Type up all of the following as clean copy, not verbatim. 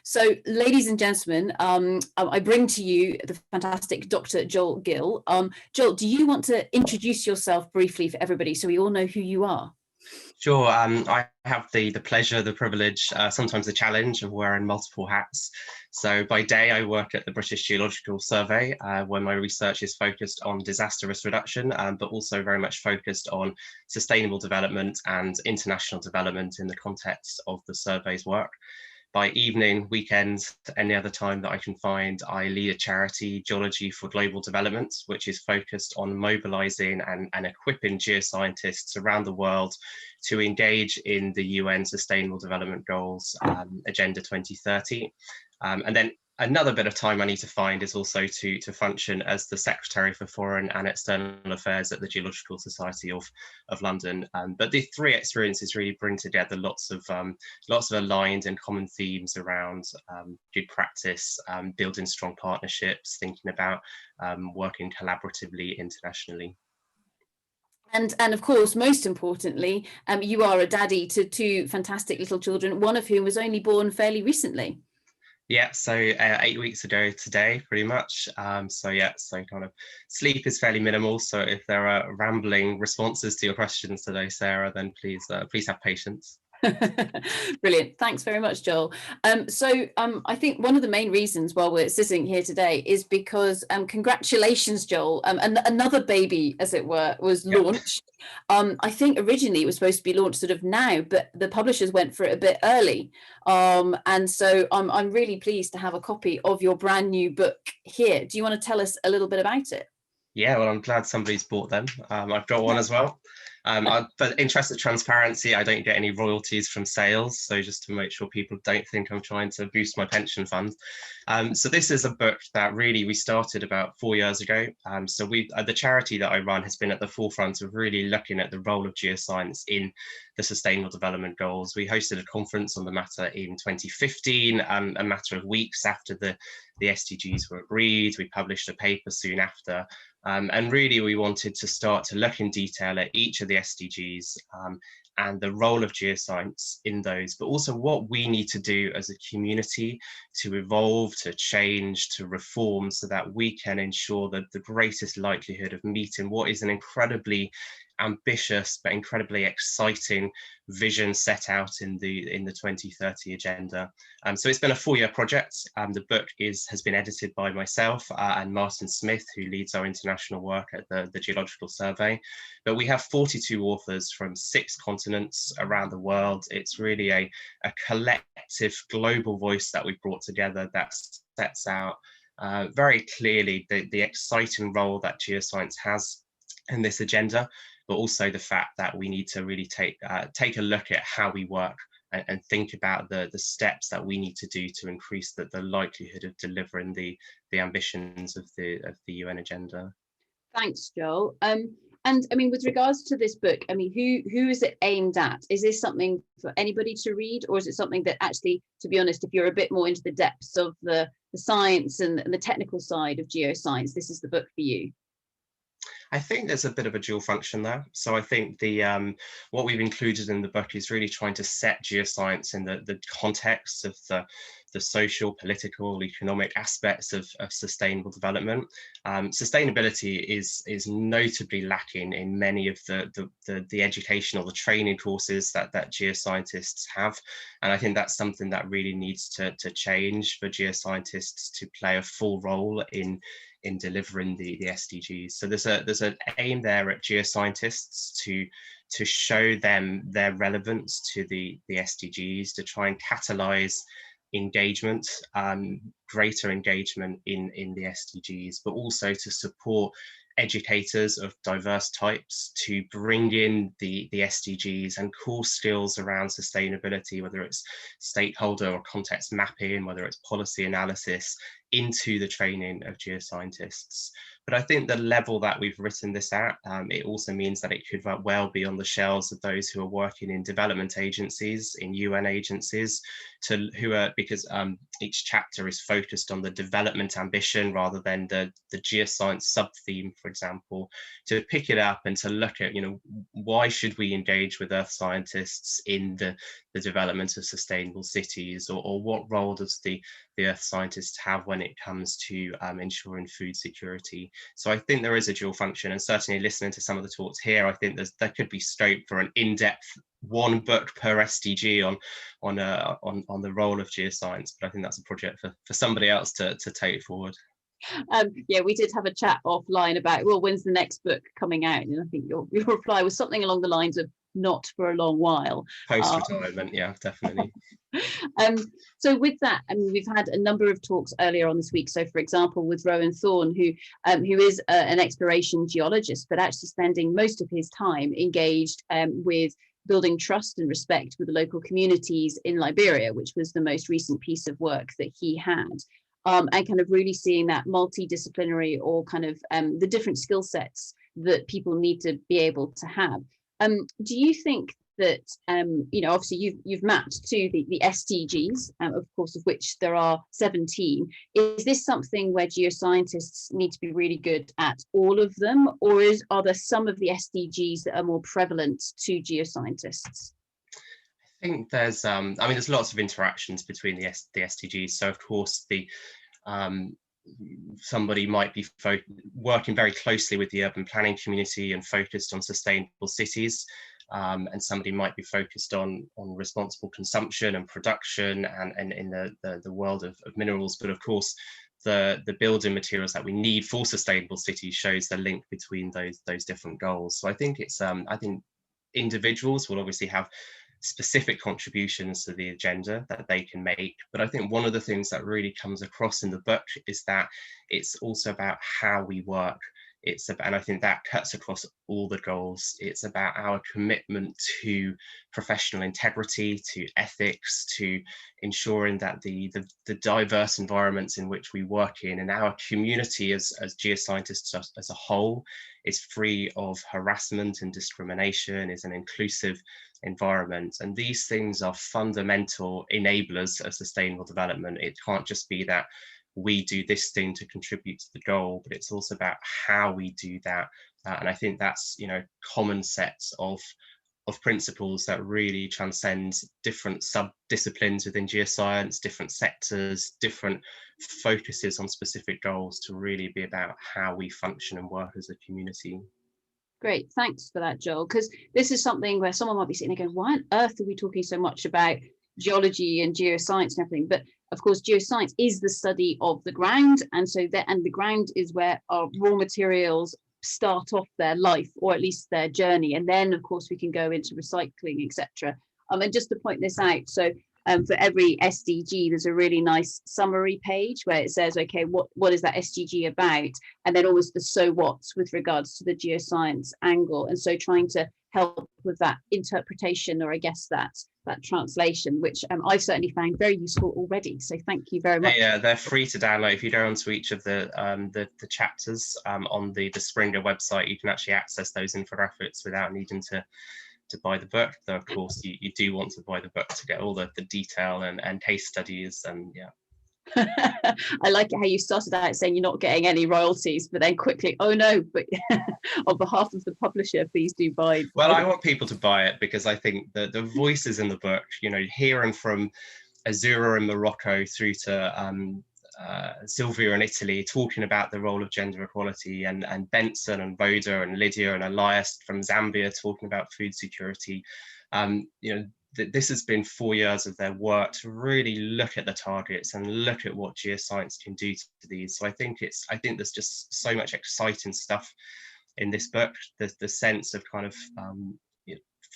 So, ladies and gentlemen, I bring to you the fantastic Dr. Joel Gill. Joel, do you want to introduce yourself briefly for everybody so we all know who you are? Sure. I have the pleasure, the privilege, sometimes the challenge of wearing multiple hats. So by day, I work at the British Geological Survey, where my research is focused on disaster risk reduction, but also very much focused on sustainable development and international development in the context of the survey's work. By evening, weekends, any other time that I can find, I lead a charity, Geology for Global Development, which is focused on mobilizing and equipping geoscientists around the world to engage in the UN Sustainable Development Goals, Agenda 2030. And then another bit of time I need to find is also to function as the Secretary for Foreign and External Affairs at the Geological Society of London. But the three experiences really bring together lots of aligned and common themes around good practice, building strong partnerships, thinking about working collaboratively internationally. And of course, most importantly, you are a daddy to two fantastic little children, one of whom was only born fairly recently. Yeah, so 8 weeks ago today, pretty much. So kind of sleep is fairly minimal. So if there are rambling responses to your questions today, Sarah, then please have patience. Brilliant. Thanks very much, Joel. I think one of the main reasons why we're sitting here today is because congratulations, Joel. Another baby, as it were, was launched. I think originally it was supposed to be launched sort of now, but the publishers went for it a bit early. And so I'm really pleased to have a copy of your brand new book here. Do you want to tell us a little bit about it? Yeah, well, I'm glad somebody's bought them. I've got one as well. For interest of transparency, I don't get any royalties from sales. So just to make sure people don't think I'm trying to boost my pension fund. So this is a book that really we started about 4 years ago. So the charity that I run has been at the forefront of really looking at the role of geoscience in the Sustainable Development Goals. We hosted a conference on the matter in 2015, a matter of weeks after the SDGs were agreed. We published a paper soon after. And really, we wanted to start to look in detail at each of the SDGs and the role of geoscience in those, but also what we need to do as a community to evolve, to change, to reform, so that we can ensure that the greatest likelihood of meeting what is an incredibly ambitious but incredibly exciting vision set out in the 2030 agenda. So it's been a 4-year project. The book has been edited by myself and Martin Smith, who leads our international work at the Geological Survey. But we have 42 authors from 6 continents around the world. It's really a collective global voice that we've brought together that sets out very clearly the exciting role that geoscience has in this agenda, but also the fact that we need to really take a look at how we work and think about the steps that we need to do to increase the likelihood of delivering the ambitions of the UN agenda. Thanks, Joel. And I mean, with regards to this book, I mean, who is it aimed at? Is this something for anybody to read, or is it something that actually, to be honest, if you're a bit more into the depths of the science and the technical side of geoscience, this is the book for you? I think there's a bit of a dual function there. So I think what we've included in the book is really trying to set geoscience in the context of the social, political, economic aspects of sustainable development. Sustainability is notably lacking in many of the educational, the training courses that geoscientists have. And I think that's something that really needs to change for geoscientists to play a full role in delivering the SDGs. So there's an aim there at geoscientists to show them their relevance to the SDGs, to try and catalyze engagement, greater engagement in the SDGs, but also to support educators of diverse types to bring in the SDGs and core skills around sustainability, whether it's stakeholder or context mapping, whether it's policy analysis, into the training of geoscientists. But I think the level that we've written this at, it also means that it could well be on the shelves of those who are working in development agencies, in UN agencies, because each chapter is focused on the development ambition rather than the geoscience sub-theme, for example, to pick it up and to look at, why should we engage with earth scientists in the development of sustainable cities, or what role does the earth scientists have when it comes to ensuring food security. So I think there is a dual function, and certainly listening to some of the talks here, I think there could be scope for an in-depth one book per SDG on the role of geoscience. But I think that's a project for somebody else to take forward. Yeah, we did have a chat offline about, well, when's the next book coming out? And I think your reply was something along the lines of not for a long while. Post-retirement, yeah, definitely. So with that, I mean, we've had a number of talks earlier on this week. So, for example, with Rowan Thorne, who is an exploration geologist, but actually spending most of his time engaged with building trust and respect with the local communities in Liberia, which was the most recent piece of work that he had. And kind of really seeing that multidisciplinary, or kind of the different skill sets that people need to be able to have. Do you think that, obviously you've mapped to the SDGs, of course, of which there are 17. Is this something where geoscientists need to be really good at all of them, or are there some of the SDGs that are more prevalent to geoscientists? I think there's lots of interactions between the SDGs. So of course somebody might be working very closely with the urban planning community and focused on sustainable cities, and somebody might be focused on responsible consumption and production and in the world of minerals. But of course, the building materials that we need for sustainable cities shows the link between those different goals. So I think I think individuals will obviously have specific contributions to the agenda that they can make. But I think one of the things that really comes across in the book is that it's also about how we work. And I think that cuts across all the goals. It's about our commitment to professional integrity, to ethics, to ensuring that the diverse environments in which we work in, and our community as geoscientists as a whole, is free of harassment and discrimination, is an inclusive environment. And these things are fundamental enablers of sustainable development. It can't just be that we do this thing to contribute to the goal, but it's also about how we do that. And I think that's, common sets of principles that really transcend different sub-disciplines within geoscience, different sectors, different focuses on specific goals, to really be about how we function and work as a community. Great, thanks for that, Joel, because this is something where someone might be sitting there going, why on earth are we talking so much about geology and geoscience and everything? But of course, geoscience is the study of the ground, and the ground is where our raw materials start off their life, or at least their journey, and then of course we can go into recycling, etc. And just to point this out, so for every SDG, there's a really nice summary page where it says, okay, what is that SDG about? And then always the so what's with regards to the geoscience angle. And so trying to help with that interpretation, or I guess that translation, which I've certainly found very useful already. So thank you very much. Yeah, they're free to download. If you go onto each of the chapters on the Springer website, you can actually access those infographics without needing to buy the book. Though of course you do want to buy the book to get all the detail and case studies, and yeah. I like it how you started out saying you're not getting any royalties, but then quickly, oh no, but on behalf of the publisher, please do buy. Well, I want people to buy it because I think the voices in the book, hearing from Azura in Morocco through to Sylvia in Italy, talking about the role of gender equality, and Benson and Rhoda and Lydia and Elias from Zambia talking about food security. This has been 4 years of their work to really look at the targets and look at what geoscience can do to these. So I think there's just so much exciting stuff in this book. The sense of kind of,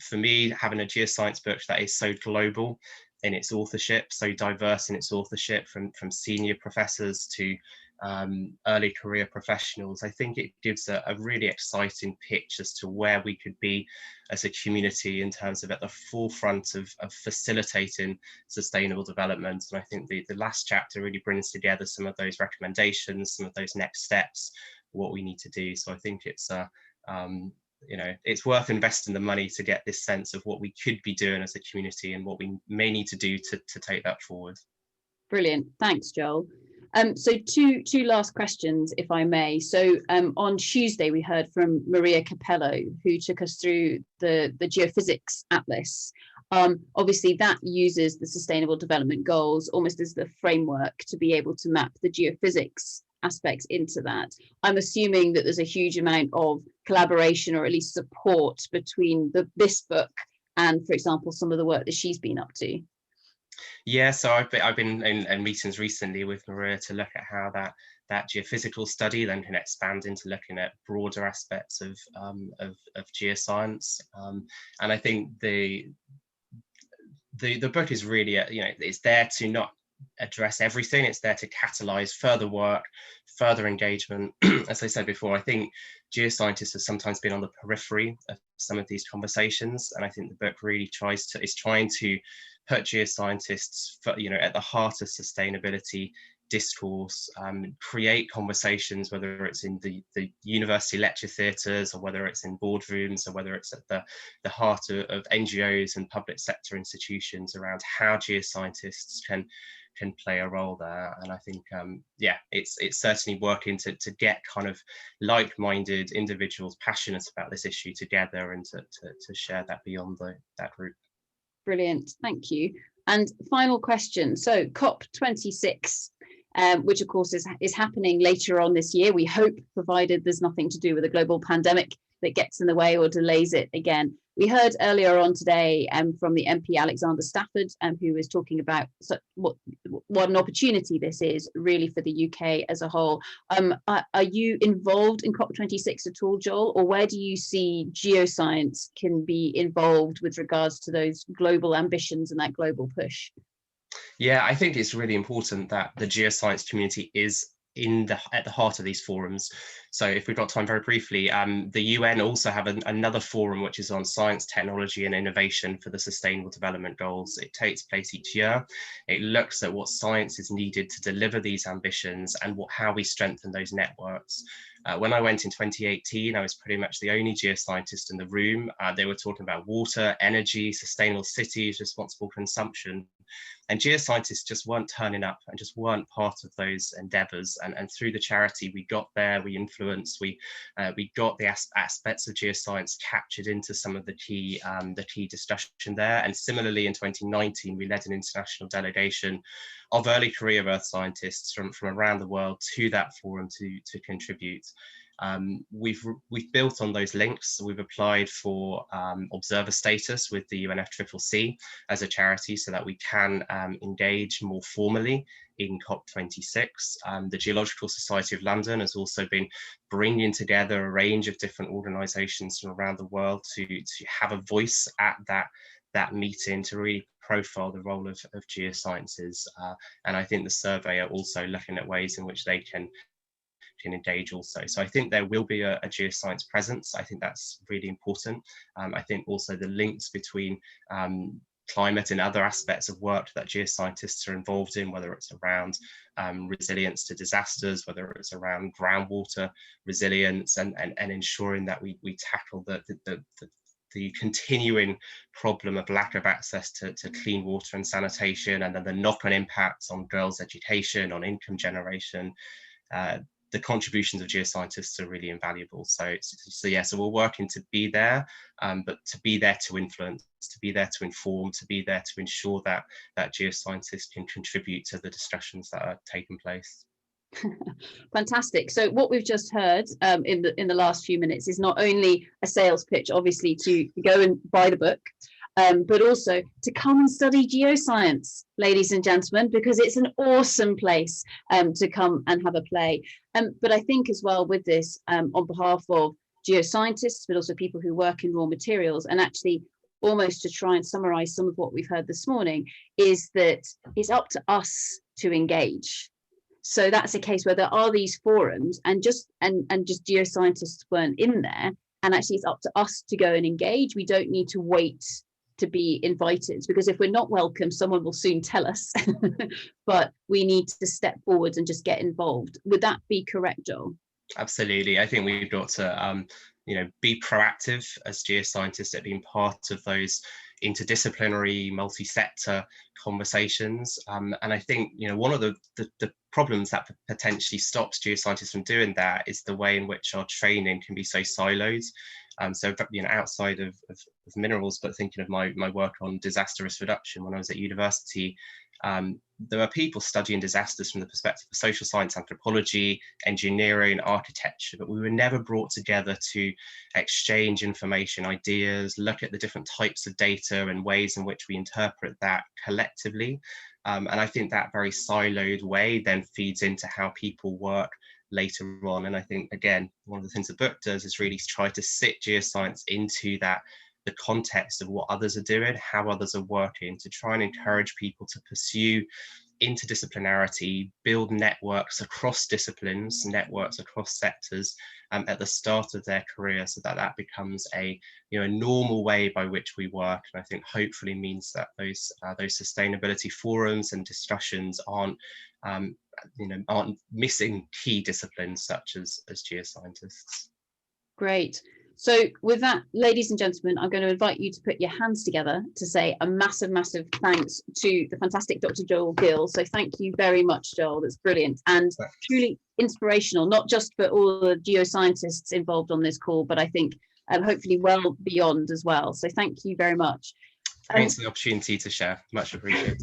for me, having a geoscience book that is so global in its authorship, so diverse in its authorship, from senior professors to early career professionals, I think it gives a really exciting pitch as to where we could be as a community in terms of at the forefront of facilitating sustainable development. And I think the last chapter really brings together some of those recommendations, some of those next steps, what we need to do. So I think it's it's worth investing the money to get this sense of what we could be doing as a community and what we may need to do to take that forward. Brilliant. Thanks, Joel. So two last questions, if I may. So on Tuesday, we heard from Maria Capello, who took us through the Geophysics Atlas. Obviously, that uses the Sustainable Development Goals almost as the framework to be able to map the geophysics aspects into that. I'm assuming that there's a huge amount of collaboration or at least support between this book and, for example, some of the work that she's been up to. Yeah, so I've been in meetings recently with Maria to look at how that geophysical study then can expand into looking at broader aspects of geoscience. And I think the book is really, it's there to not address everything. It's there to catalyze further work, further engagement. As I said before, I think geoscientists have sometimes been on the periphery of some of these conversations, and I think the book really is trying to put geoscientists at the heart of sustainability discourse, create conversations, whether it's in the university lecture theatres or whether it's in boardrooms or whether it's at the heart of NGOs and public sector institutions around how geoscientists can play a role there. And I think it's certainly working to get kind of like-minded individuals passionate about this issue together and to share that beyond that group. Brilliant, thank you. And final question, so COP26, which of course is happening later on this year, we hope, provided there's nothing to do with a global pandemic that gets in the way or delays it again. We heard earlier on today from the MP Alexander Stafford, who was talking about what an opportunity this is really for the UK as a whole. Are you involved in COP26 at all, Joel, or where do you see geoscience can be involved with regards to those global ambitions and that global push? Yeah, I think it's really important that the geoscience community is at the heart of these forums. So if we've got time very briefly, the UN also have another forum which is on science, technology and innovation for the Sustainable Development Goals. It takes place each year. It looks at what science is needed to deliver these ambitions and how we strengthen those networks. When I went in 2018, I was pretty much the only geoscientist in the room. They were talking about water, energy, sustainable cities, responsible consumption. And geoscientists just weren't turning up and just weren't part of those endeavors. And through the charity, we got there, we influenced, we got the aspects of geoscience captured into some of the key discussion there. And similarly, in 2019, we led an international delegation of early career Earth scientists from around the world to that forum to contribute. We've built on those links. We've applied for observer status with the UNFCCC as a charity so that we can engage more formally in COP26. The Geological Society of London has also been bringing together a range of different organisations from around the world to have a voice at that meeting to really profile the role of geosciences. And I think the survey are also looking at ways in which they can engage also. So I think there will be a geoscience presence. I think that's really important. I think also the links between climate and other aspects of work that geoscientists are involved in, whether it's around resilience to disasters, whether it's around groundwater resilience and ensuring that we tackle the continuing problem of lack of access to clean water and sanitation, and then the knock-on impacts on girls' education, on income generation. The contributions of geoscientists are really invaluable. So we're working to be there, but to be there to influence, to be there to inform, to be there to ensure that geoscientists can contribute to the discussions that are taking place. Fantastic. So what we've just heard in the last few minutes is not only a sales pitch, obviously, to go and buy the book, but also to come and study geoscience, ladies and gentlemen, because it's an awesome place to come and have a play. But I think as well with this, on behalf of geoscientists, but also people who work in raw materials, and actually almost to try and summarize some of what we've heard this morning, is that it's up to us to engage. So that's a case where there are these forums, and just geoscientists weren't in there. And actually, it's up to us to go and engage. We don't need to wait to be invited, because if we're not welcome, someone will soon tell us. But we need to step forward and just get involved. Would that be correct, Joel? Absolutely. I think we've got to be proactive as geoscientists at being part of those interdisciplinary, multi-sector conversations. And I think one of the problems that potentially stops geoscientists from doing that is the way in which our training can be so siloed. So outside of minerals, but thinking of my work on disaster risk reduction when I was at university, there are people studying disasters from the perspective of social science, anthropology, engineering, architecture, but we were never brought together to exchange information, ideas, look at the different types of data and ways in which we interpret that collectively. And I think that very siloed way then feeds into how people work later on. And I think, again, one of the things the book does is really try to sit geoscience into the context of what others are doing, how others are working, to try and encourage people to pursue interdisciplinarity, build networks across disciplines, networks across sectors at the start of their career, so that becomes a normal way by which we work. And I think hopefully means that those sustainability forums and discussions aren't missing key disciplines such as geoscientists. Great. So with that, ladies and gentlemen, I'm going to invite you to put your hands together to say a massive, massive thanks to the fantastic Dr. Joel Gill. So thank you very much, Joel. That's brilliant and truly inspirational, not just for all the geoscientists involved on this call, but I think hopefully well beyond as well. So thank you very much. Thanks for the opportunity to share. Much appreciated.